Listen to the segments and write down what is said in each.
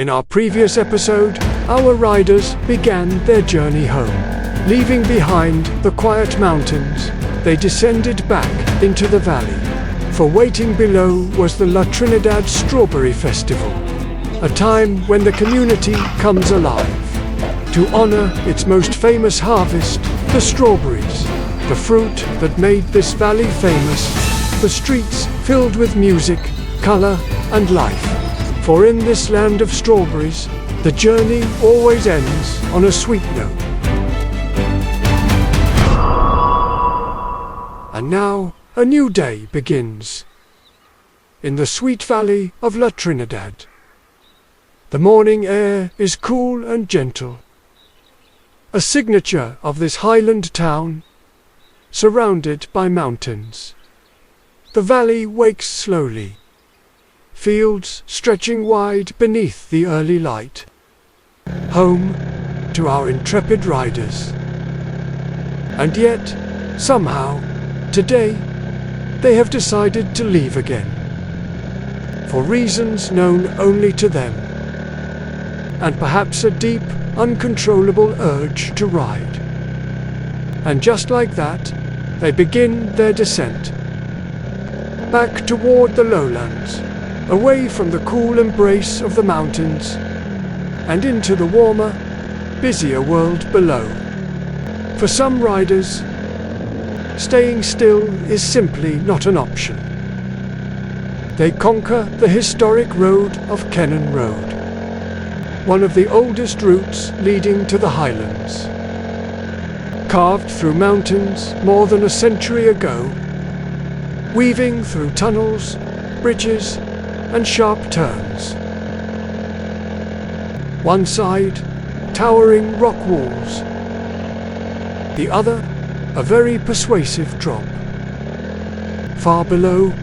In our previous episode, our riders began their journey home. Leaving behind the quiet mountains, they descended back into the valley. For waiting below was the La Trinidad Strawberry Festival, a time when the community comes alive. To honor its most famous harvest, the strawberries, the fruit that made this valley famous, the streets filled with music, color, and life. For in this land of strawberries, the journey always ends on a sweet note. And now, a new day begins. In the sweet valley of La Trinidad. The morning air is cool and gentle. A signature of this highland town, surrounded by mountains. The valley wakes slowly. Fields stretching wide beneath the early light. Home to our intrepid riders. And yet, somehow, today, they have decided to leave again. For reasons known only to them. And perhaps a deep, uncontrollable urge to ride. And just like that, they begin their descent. Back toward the lowlands, away from the cool embrace of the mountains, and into the warmer, busier world below. For some riders, staying still is simply not an option. They conquer the historic road of Kennon Road, one of the oldest routes leading to the highlands. Carved through mountains more than a century ago, weaving through tunnels, bridges, and sharp turns. One side, towering rock walls. The other, a very persuasive drop. Far below,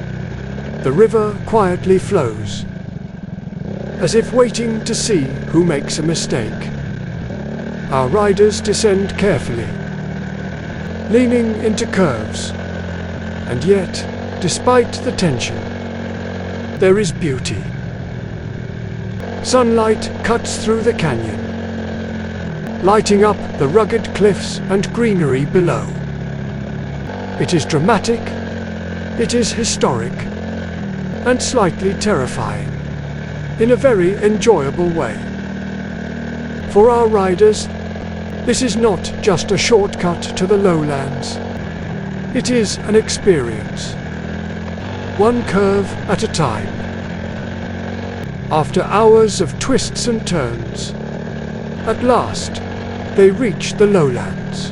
the river quietly flows, as if waiting to see who makes a mistake. Our riders descend carefully, leaning into curves, and yet, despite the tension, there is beauty. Sunlight cuts through the canyon, lighting up the rugged cliffs and greenery below. It is dramatic, it is historic, and slightly terrifying, in a very enjoyable way. For our riders, this is not just a shortcut to the lowlands. It is an experience, one curve at a time. After hours of twists and turns, at last they reach the lowlands.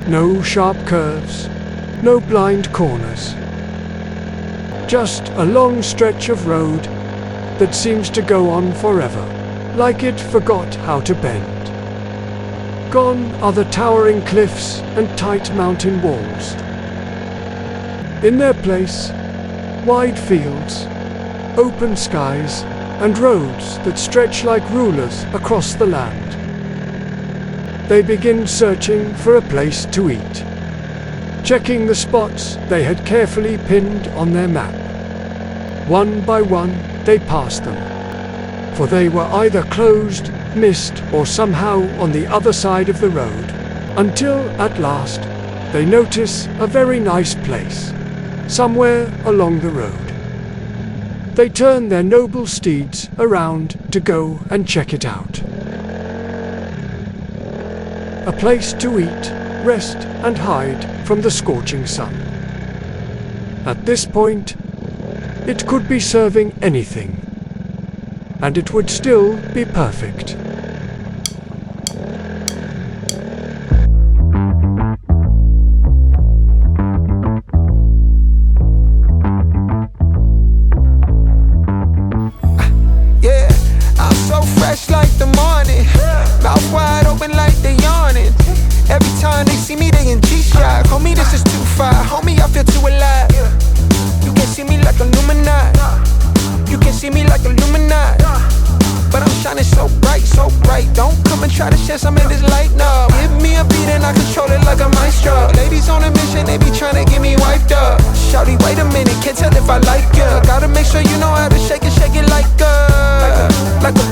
No sharp curves, no blind corners. Just a long stretch of road that seems to go on forever, like it forgot how to bend. Gone are the towering cliffs and tight mountain walls. In their place, wide fields, open skies, and roads that stretch like rulers across the land. They begin searching for a place to eat, checking the spots they had carefully pinned on their map. One by one, they pass them, for they were either closed, missed, or somehow on the other side of the road, until at last they notice a very nice place, somewhere along the road. They turn their noble steeds around to go and check it out. A place to eat, rest, and hide from the scorching sun. At this point, it could be serving anything, and it would still be perfect. Yeah, I'm so fresh like the morning, mouth wide open like they yawning. Every time they see me, they in G-Shock. Homie, this is too far. Homie, I feel too alive. You can see me like Illuminati. You can see me like Illuminati. But I'm shining so bright, so bright. Don't come and try to share some of this light, no. Give me a beat and I control it like a maestro. Ladies on a mission, they be trying to get me wiped up. Shawty, wait a minute, can't tell if I like ya. Gotta make sure you know how to shake it like a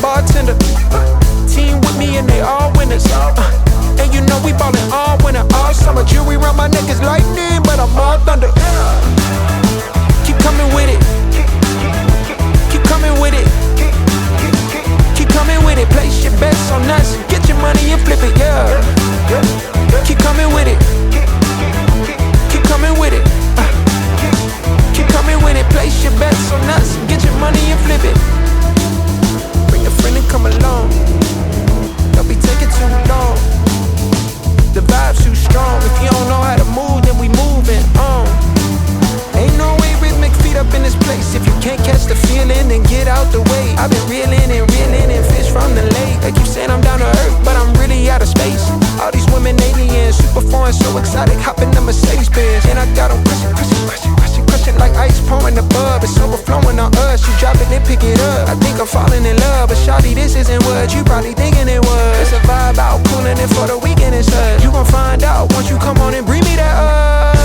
women aliens, super foreign, so exotic, hopping the Mercedes Benz. And I got them crushing like ice pouring the bub. It's overflowing on us, you drop it then pick it up. I think I'm falling in love, but shawty, this isn't what you probably thinking it was. It's a vibe out, cooling it for the weekend and such. You gon' find out once you come on and bring me that up.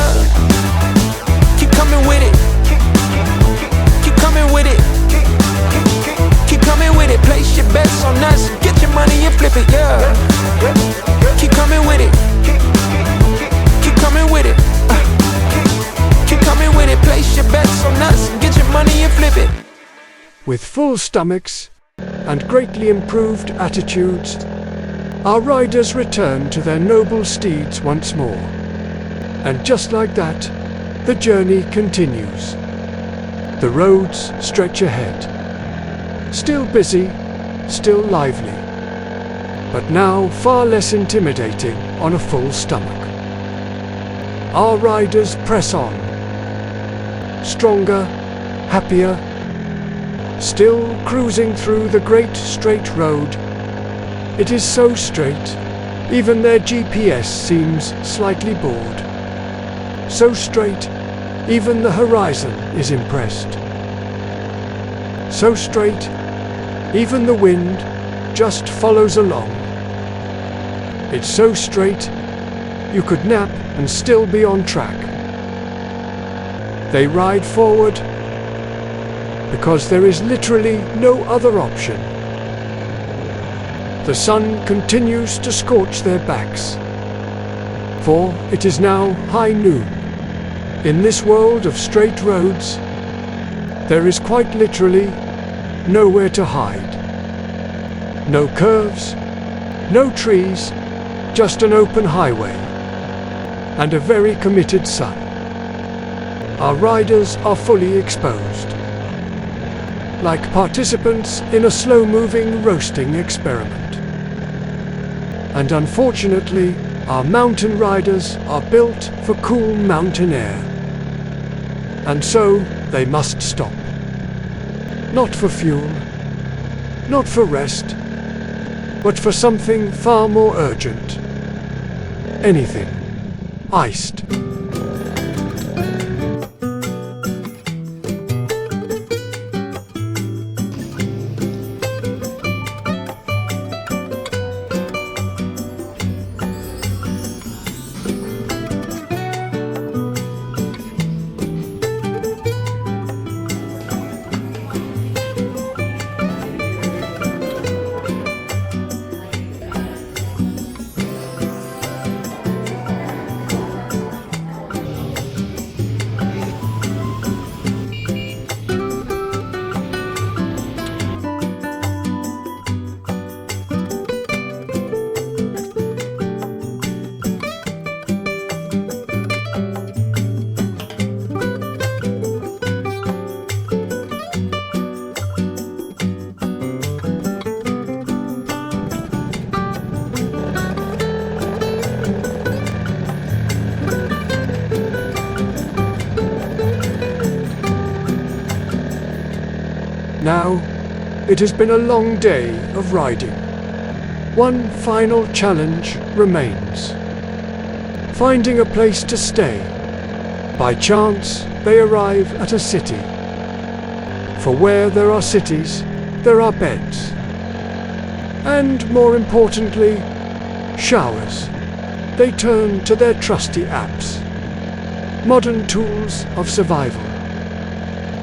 Keep coming with it. Keep coming with it. Keep coming with it. Place your bets on us. Get your money and flip it, yeah. Keep coming with it. Keep coming with it. Keep coming with it. Place your bets on us. Get your money and flip it. With full stomachs and greatly improved attitudes, our riders return to their noble steeds once more. And just like that, the journey continues. The roads stretch ahead. Still busy, still lively, but now far less intimidating on a full stomach. Our riders press on. Stronger, happier, still cruising through the great straight road. It is so straight, even their GPS seems slightly bored. So straight, even the horizon is impressed. So straight, even the wind just follows along. It's so straight, you could nap and still be on track. They ride forward because there is literally no other option. The sun continues to scorch their backs, for it is now high noon. In this world of straight roads, there is quite literally nowhere to hide. No curves, no trees, just an open highway, and a very committed sun. Our riders are fully exposed, like participants in a slow-moving roasting experiment. And unfortunately, our mountain riders are built for cool mountain air. And so they must stop. Not for fuel, not for rest, but for something far more urgent. Anything. Iced. Now, it has been a long day of riding. One final challenge remains: finding a place to stay. By chance, they arrive at a city. For where there are cities, there are beds. And more importantly, showers. They turn to their trusty apps, modern tools of survival,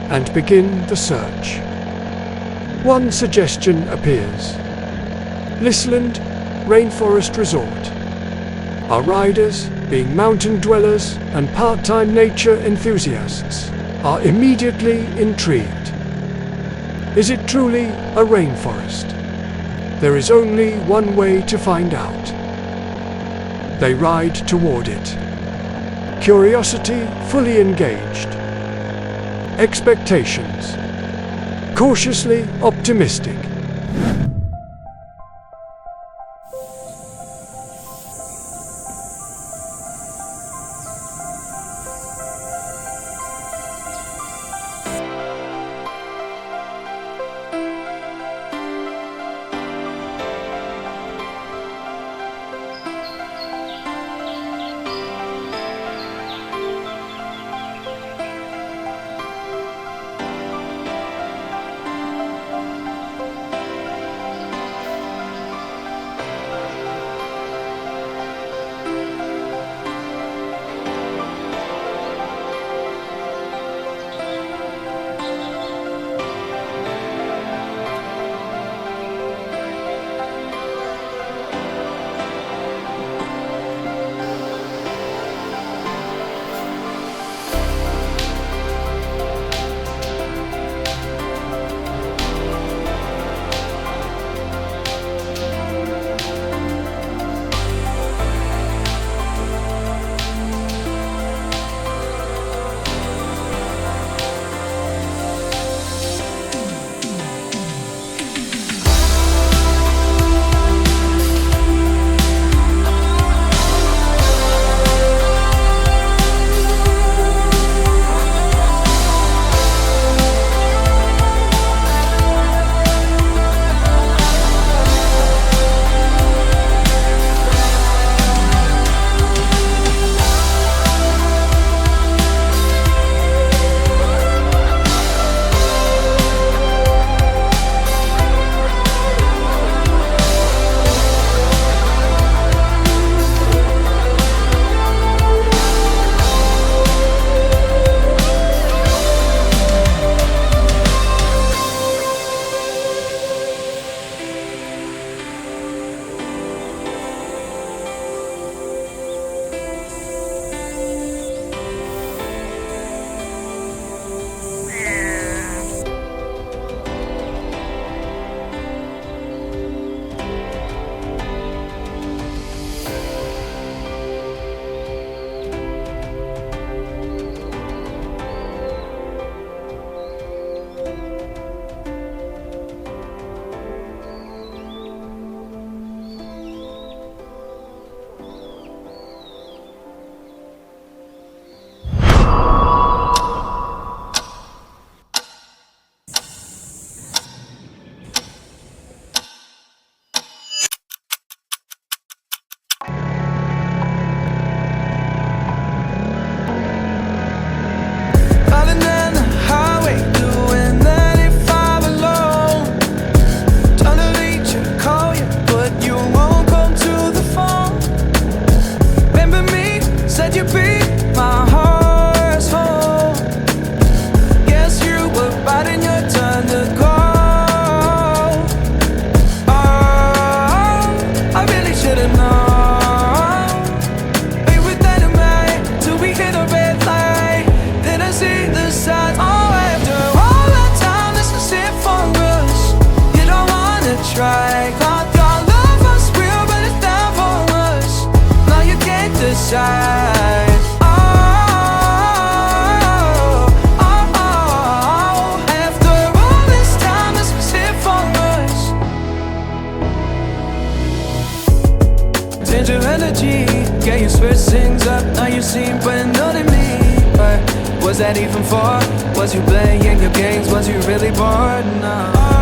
and begin the search. One suggestion appears: Lissland Rainforest Resort. Our riders, being mountain dwellers and part-time nature enthusiasts, are immediately intrigued. Is it truly a rainforest? There is only one way to find out. They ride toward it. Curiosity fully engaged. Expectations cautiously optimistic. roadside. Oh, oh, oh. After all this time, this was it for us. Change your energy, yeah, you switch things up. Now you seem brand new to me. But was that even for? Was you playing your games? Was you really bored? No.